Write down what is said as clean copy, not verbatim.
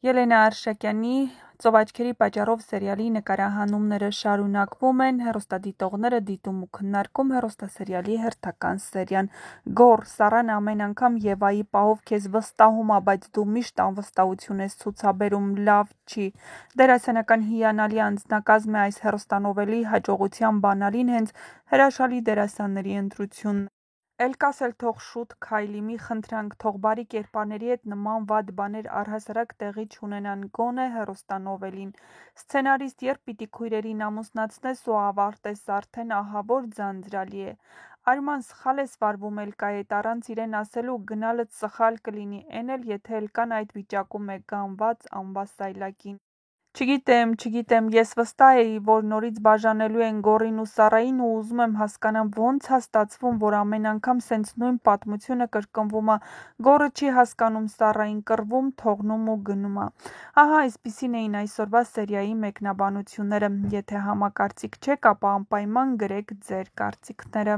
Ելենա Արշակյանի «Ծովաչքերի պատճառով» սերիալի նկարահանումները շարունակվում են, հեռուստադիտողները դիտում ու քննարկում հեռուստասերիալի հերթական սերիան։ Գոռ, Սառան ամեն անգամ Եվայի պահով քեզ վստահում ա, բայց դու միշտ անվստահություն ես ցուցաբերում, լավ չի։ Դերասանական հիանալի անձնակազմ է այս հեռուստանովելի հաջողության բանալին հենց հրաշալի դերասանների ընտրությունն է։ Էլկաս էլ թող շուտ քայլի, մի խնդրանք, թող բարի կերպարների հետ նման վատ բաներ առհասարակ տեղի չունենան, գոնե հեռուստանովելին։ Սցենարիստ, երբ պիտի քույրերին ամուսնացնես ու ավարտես արդեն, ահա որ ձանձրալի է։ Արման, սխալ ես վարվում Էլկայի հետ, առանց իրեն ասելու գնալդ սխալ կլինի, էն էլ եթե Էլկան այդ վիճակում է, գամված ամբասայլակին։ Չգիտեմ, ես վստահ էի, որ նորից բաժանելու են Գոռին ու Սառային ու ուզում եմ հասկանամ ոնց ա ստացվում, որ ամեն անգամ սենց նույն պատմությունը կրկնվում ա, Գոռը չի հասկանում Սառային, կռվում, թողնում ու գնում ա։ Ահա այսպիսին էին այսօրվա սերիայի մեկնաբանությունները։ Եթե համակարծիք չեք, ապա անպայման գրեք ձեր կարծիքները։